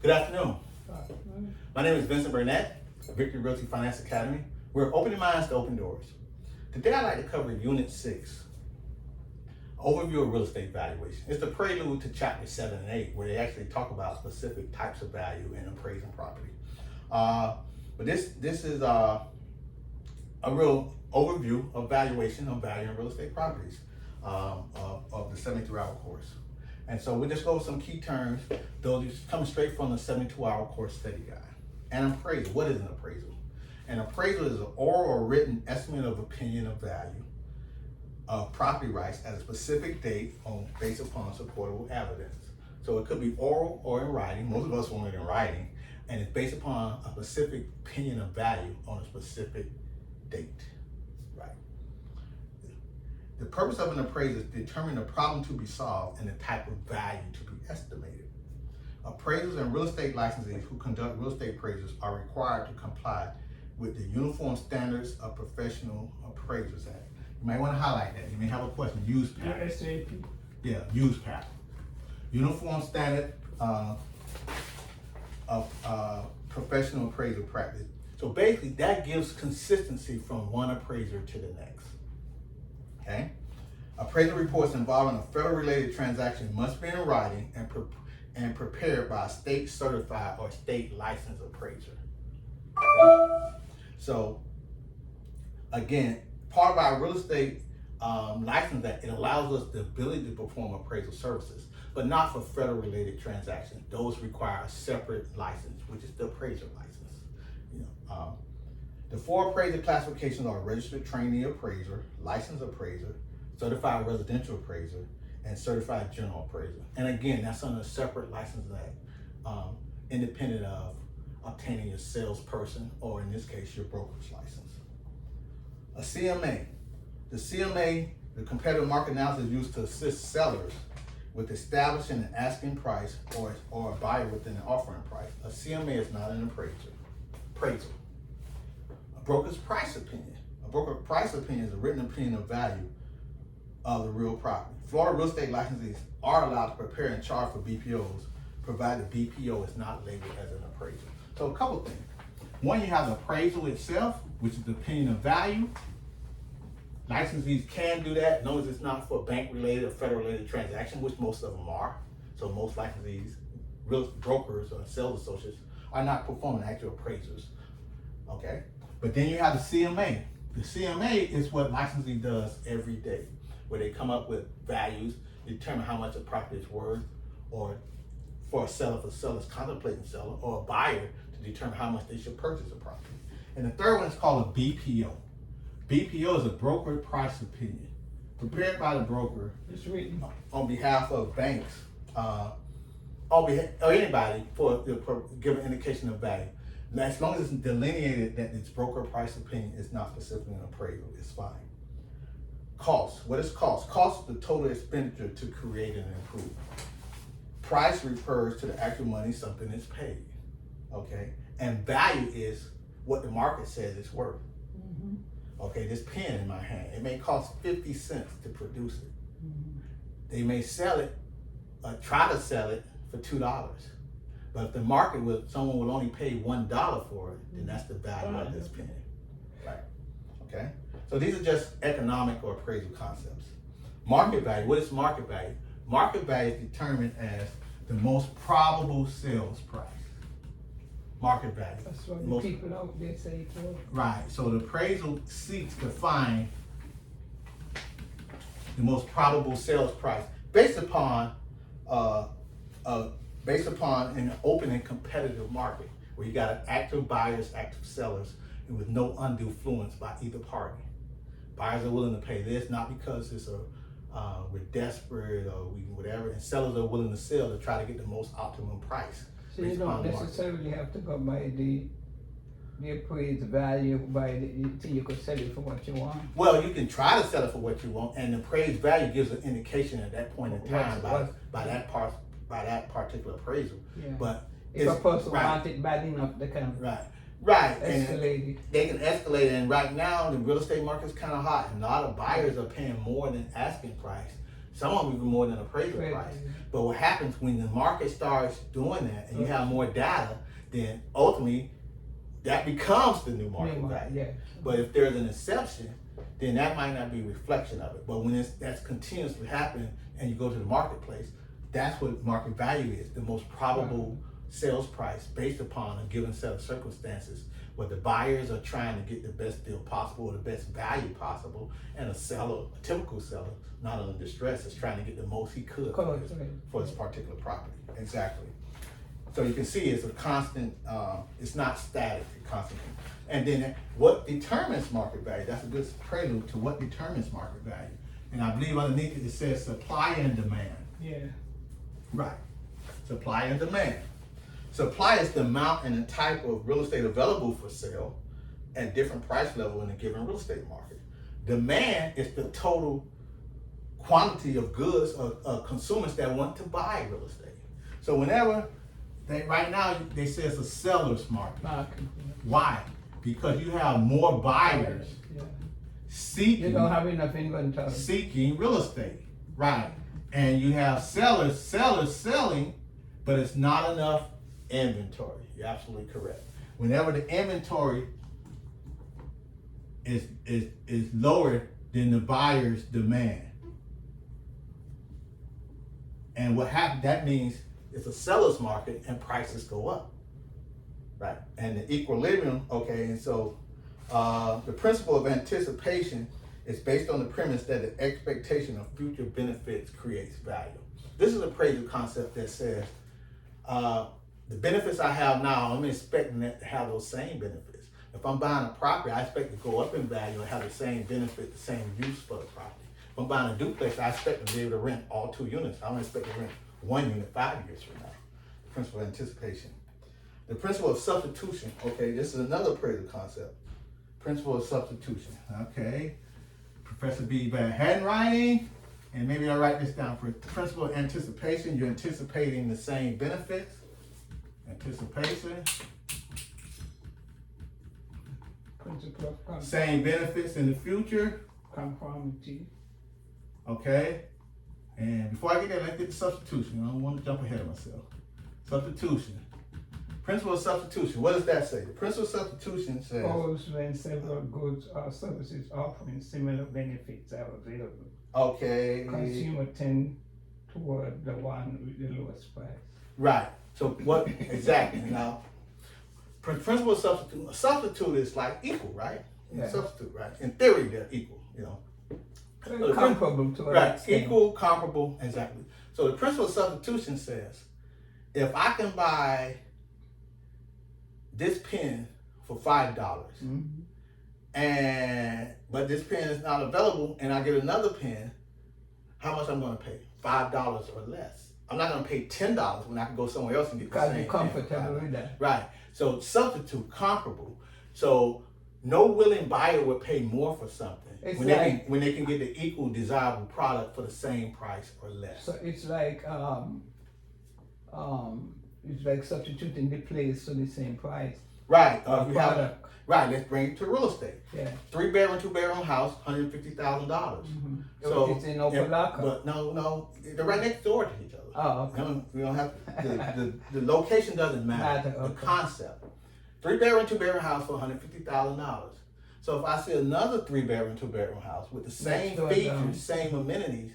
Good afternoon. My name is Vincent Burnett, Victory Realty Finance Academy. We're opening minds to open doors. Today I'd like to cover Unit 6, Overview of Real Estate Valuation. It's the prelude to Chapter 7 and 8, where they actually talk about specific types of value in appraising property. But this is a real overview of valuation of value in real estate properties of the 72-hour course. And so we'll just go over some key terms, those coming straight from the 72-hour course study guide. An appraisal. What is an appraisal? An appraisal is an oral or written estimate of opinion of value of property rights at a specific date based upon supportable evidence. So it could be oral or in writing. Most of us want it in writing, and it's based upon a specific opinion of value on a specific date. Right. The purpose of an appraisal is to determine the problem to be solved and the type of value to be estimated. Appraisers and real estate licensees who conduct real estate appraisals are required to comply with the Uniform Standards of Professional Appraisers Act. You may want to highlight that. You may have a question. Use pattern. SAP. Yeah, use pattern. Uniform Standard of Professional Appraisal Practice. So basically, that gives consistency from one appraiser to the next. Okay? Appraisal reports involving a federal-related transaction must be in writing and prepared by a state certified or state licensed appraiser. Okay? So, again, part of our real estate license that it allows us the ability to perform appraisal services, but not for federal-related transactions. Those require a separate license, which is the appraiser license. The four appraiser classifications are registered trainee appraiser, licensed appraiser, certified residential appraiser, and certified general appraiser. And again, that's under a separate license act, independent of obtaining your salesperson, or in this case, your broker's license. A CMA. The CMA, the competitive market analysis, is used to assist sellers with establishing an asking price or a buyer within an offering price. A CMA is not an appraisal. A broker's price opinion. A broker price opinion is a written opinion of value of the real property. Florida real estate licensees are allowed to prepare and charge for BPOs, provided the BPO is not labeled as an appraisal. So a couple things. One, you have the appraisal itself, which is the opinion of value. Licensees can do that, as long as it's not for bank-related or federal-related transaction, which most of them are. So most licensees, real brokers or sales associates are not performing actual appraisers. Okay? But then you have the CMA. The CMA is what licensee does every day, where they come up with values, determine how much a property is worth, or for a seller, if a seller's contemplating selling, or a buyer to determine how much they should purchase a property. And the third one is called a BPO. BPO is a broker price opinion, prepared by the broker on behalf of banks, or anybody for give an indication of value. Now, as long as it's delineated that it's broker price opinion, it's not specifically an appraisal, it's fine. Cost. What is cost? Cost is the total expenditure to create and improve. Price refers to the actual money something is paid. Okay? And value is what the market says it's worth. Mm-hmm. Okay, this pen in my hand, it may cost 50 cents to produce it. Mm-hmm. They may sell it, try to sell it for $2. But if the market someone will only pay $1 for it, then that's the value of this pen. Right? Okay? So these are just economic or appraisal concepts. Market value. What is market value? Market value is determined as the most probable sales price. Market value. That's what the people out there say for. Right. So the appraisal seeks to find the most probable sales price based upon an open and competitive market where you got active buyers, active sellers, and with no undue influence by either party. Buyers are willing to pay this, not because it's we're desperate or whatever, and sellers are willing to sell to try to get the most optimum price. So you don't necessarily have to go by the appraised value till you could sell it for what you want. Well, you can try to sell it for what you want, and the appraised value gives an indication at that point in time by that particular appraisal. Yeah. But if a person wants it bad enough, they can escalate it. They can escalate it, and right now the real estate market is kind of hot, and a lot of buyers are paying more than asking price Some of them even more than appraisal price. But what happens when the market starts doing that and you have more data, then ultimately that becomes the new market value. Yeah. But if there's an exception, then that might not be a reflection of it. But when that's continuously happening and you go to the marketplace, that's what market value is, the most probable sales price based upon a given set of circumstances where the buyers are trying to get the best deal possible or the best value possible, and a seller, a typical seller, not under distress, is trying to get the most he could for his particular property. Exactly. So you can see it's a constant, it's not static, it's constant. And then what determines market value? That's a good prelude to what determines market value. And I believe underneath it says supply and demand. Yeah. Right. Supply and demand. Supply is the amount and the type of real estate available for sale at different price level in a given real estate market. Demand is the total quantity of goods or consumers that want to buy real estate. So whenever right now they say it's a seller's market. Why? Because you have more buyers seeking. You don't have enough inventory. Seeking real estate, right? And you have sellers selling, but it's not enough inventory. You're absolutely correct. Whenever the inventory is lower than the buyer's demand, and what happens, that means it's a seller's market and prices go up, right? And the equilibrium, okay, and so the principle of anticipation is based on the premise that the expectation of future benefits creates value. This is an appraisal concept that says the benefits I have now, I'm expecting that to have those same benefits. If I'm buying a property, I expect to go up in value and have the same benefit, the same use for the property. If I'm buying a duplex, I expect to be able to rent all 2 units. I don't expect to rent 1 unit 5 years from now. The principle of anticipation. The principle of substitution, okay, this is another appraisal concept. Principle of substitution, okay. Professor B. bad handwriting, and maybe I'll write this down for principle of anticipation. You're anticipating the same benefits. Anticipation. Principle of same benefits in the future. Conformity. Okay. And before I get there, let's get the substitution. I don't want to jump ahead of myself. Substitution. Principle of substitution. What does that say? The principle of substitution says Occurs when several goods or services offering similar benefits are available. Okay. Consumer tend toward the one with the lowest price. Right. So what exactly? Now, principle of substitute. A substitute is like equal, right? Yeah. Substitute, right? In theory, they're equal. You know. Comparable to right. extent. Equal, comparable, exactly. So the principle of substitution says, if I can buy this pen for $5, but this pen is not available, and I get another pen, how much I'm going to pay? $5 or less. I'm not going to pay $10 when I can go somewhere else and get the same pen. Because you're comfortable with that. Right. So substitute, comparable. So no willing buyer would pay more for something when they can get the equal desirable product for the same price or less. So it's like substituting the place for the same price. Right. Right. Let's bring it to real estate. Yeah. 3-bedroom, 2-bedroom house, $150,000. So it's in Opalaka. But no, they're right next door to each other. Oh, okay. We don't have the location doesn't matter. Okay. The concept. 3-bedroom, 2-bedroom house for $150,000. So if I see another 3-bedroom, 2-bedroom house with the same features, same amenities,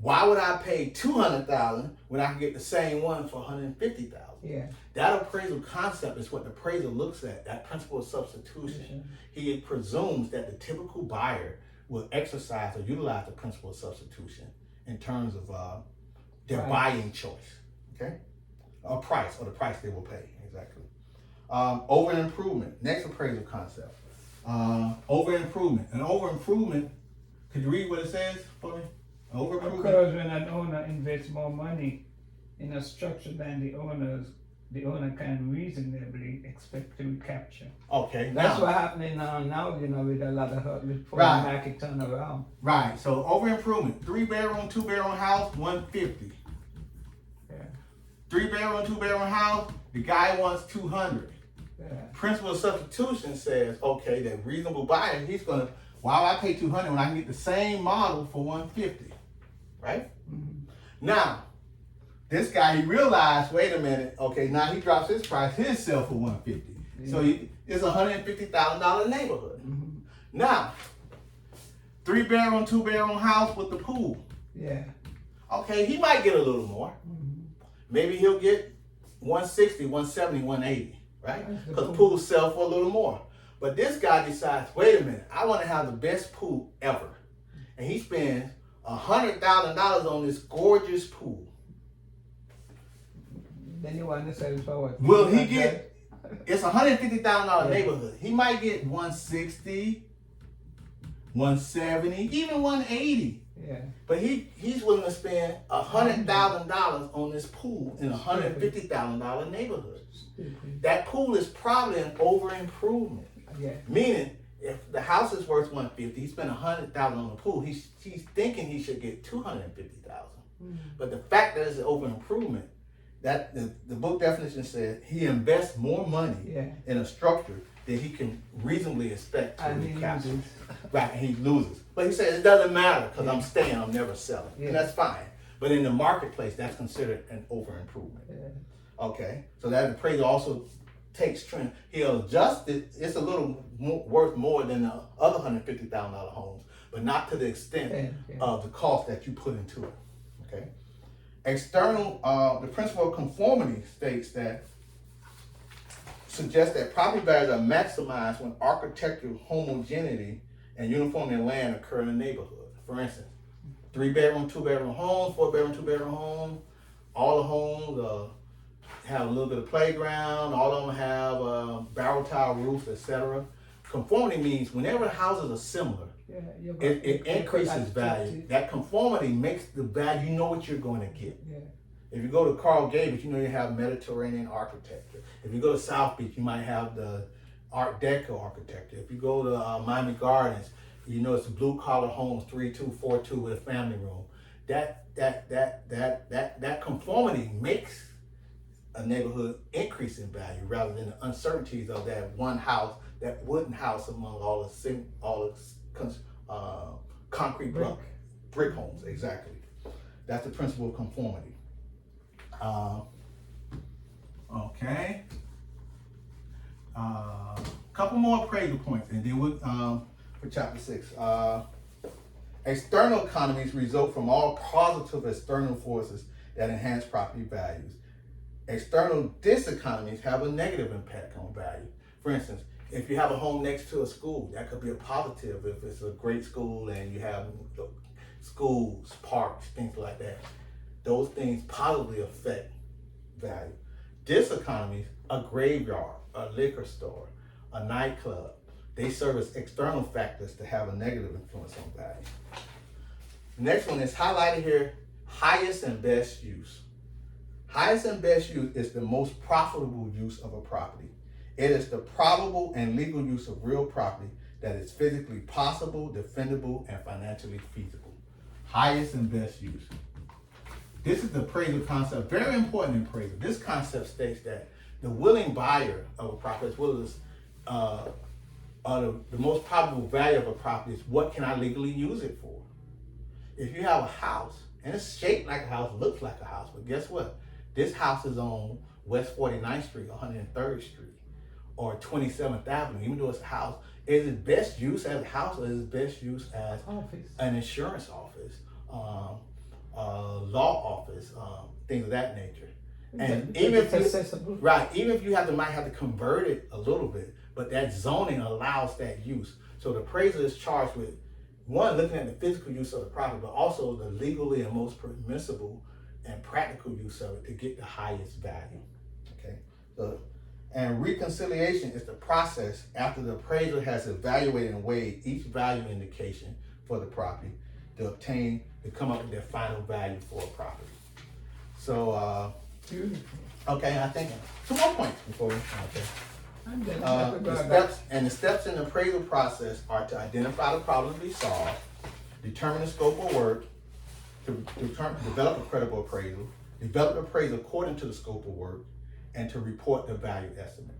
why would I pay $200,000 when I can get the same one for $150,000? Yeah. That appraisal concept is what the appraiser looks at. That principle of substitution. He presumes that the typical buyer will exercise or utilize the principle of substitution in terms of their buying choice. Okay, or price, or the price they will pay. Exactly. Over improvement. Next appraisal concept. Over improvement. An over improvement. Could you read what it says for me? Over improvement occurs when an owner invests more money in a structure than the owner can reasonably expect to recapture. Okay. That's what's happening now, you know, with a lot of before the market turn around. Right. So over improvement. 3-bedroom, 2-bedroom house, $150. Yeah. 3-bedroom, 2-bedroom house, the guy wants $200. Yeah. Principle of substitution says, okay, that reasonable buyer, he's gonna, why would I pay $200 when I can get the same model for $150? right? Mhm. Now, this guy, he realized, wait a minute, okay, now he drops his price, his sell for $150. So it's a $150,000 neighborhood. Mhm. Now, 3-bedroom, 2-bedroom house with the pool. Yeah. Okay, he might get a little more. Mhm. Maybe he'll get 160, 170, 180, right? That's the Because pool. pools sell for a little more. But this guy decides, wait a minute, I want to have the best pool ever. And he spends $100,000 on this gorgeous pool. Then you want to sell for what? Will he get, it's a $150,000 Yeah. neighborhood. He might get 160, 170, even 180. Yeah. But he's willing to spend $100,000 on this pool in a $150,000 neighborhood. Stupid. That pool is probably an over improvement. Yeah. Meaning, if the house is worth $150,000, he spent $100,000 on the pool. He's thinking he should get $250,000. Mhm. But the fact that it's an over improvement, that the book definition says he invests more money Yeah. in a structure than he can reasonably expect to And he recapture. loses. Right, and he loses. But he says it doesn't matter because I'm staying, I'm never selling. Yeah. And that's fine. But in the marketplace, that's considered an over improvement. Yeah. Okay, so that appraiser also takes trend. He'll adjust it. It's a little worth more than the other $150,000 homes, but not to the extent Yeah. of the cost that you put into it. Okay, external. The principle of conformity states that suggests that property values are maximized when architectural homogeneity and uniformity in land occur in a neighborhood. For instance, 3-bedroom, 2-bedroom homes, 4-bedroom, 2-bedroom homes. All the homes have a little bit of playground. All of them have barrel tile roofs, etc. Conformity means whenever houses are similar, Yeah. You got- it increases value. That conformity makes the value. You know what you're going to get. Yeah. If you go to Coral Gables, you know you have Mediterranean architecture. If you go to South Beach, you might have the Art Deco architecture. If you go to Miami Gardens, you know it's blue collar homes, 3-2, 4-2 with a family room. That conformity makes a neighborhood increase in value rather than the uncertainties of that one house, that wooden house among all the concrete brick homes. Exactly. That's the principle of conformity. Okay. Couple more appraisal points, and then we'll for chapter 6. External economies result from all positive external forces that enhance property values. External diseconomies have a negative impact on value. For instance, if you have a home next to a school, that could be a positive if it's a great school and you have schools, parks, things like that. Those things positively affect value. Diseconomies, a graveyard, a liquor store, a nightclub, they serve as external factors to have a negative influence on value. The next one is highlighted here, highest and best use. Highest and best use is the most profitable use of a property. It is the probable and legal use of real property that is physically possible, defendable, and financially feasible. Highest and best use. This is the appraisal concept, very important in appraisal. This concept states that the willing buyer of a property, as well as the most probable value of a property is what can I legally use it for. If you have a house, and it's shaped like a house, looks like a house, but guess what? This house is on West 49th Street, 103rd Street, or 27th Avenue, even though it's a house. Is it best use as a house or is it best use as Office. an insurance office, law office, things of that nature? And even if accessible. right, even if you might have to convert it a little bit, but that zoning allows that use. So the appraiser is charged with, one, looking at the physical use of the property, but also the legally and most permissible and practical use of it to get the highest value. Okay, so and reconciliation is the process after the appraiser has evaluated and weighed each value indication for the property to come up with their final value for a property. So, Beautiful. okay, I think 2 more points before we. Okay. And then The steps in the appraisal process are to identify the problem to be solved, determine the scope of work, to develop a credible appraisal, develop an appraisal according to the scope of work, and to report the value estimate.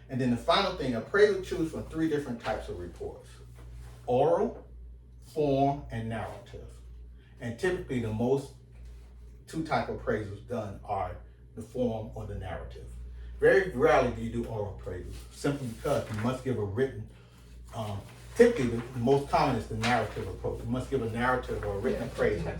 And then the final thing, appraisal choose from 3 different types of reports: oral, form, and narrative. And typically the most two type of appraisals done are the form or the narrative. Very rarely do you do oral appraisals, simply because you must give a written, typically the most common is the narrative approach. You must give a narrative or a written appraisal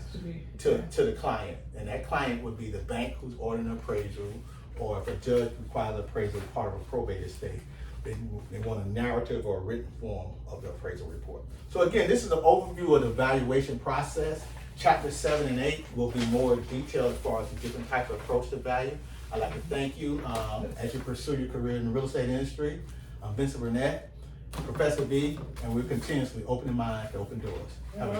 to the client. And that client would be the bank who's ordering an appraisal, or if a judge requires an appraisal as part of a probate estate, they want a narrative or a written form of the appraisal report. So again, this is an overview of the valuation process. Chapter 7 and 8 will be more detailed as far as the different types of approach to value. I'd like to thank you as you pursue your career in the real estate industry. I'm Vincent Burnett, Professor B, and we're continuously opening minds to open doors. Have a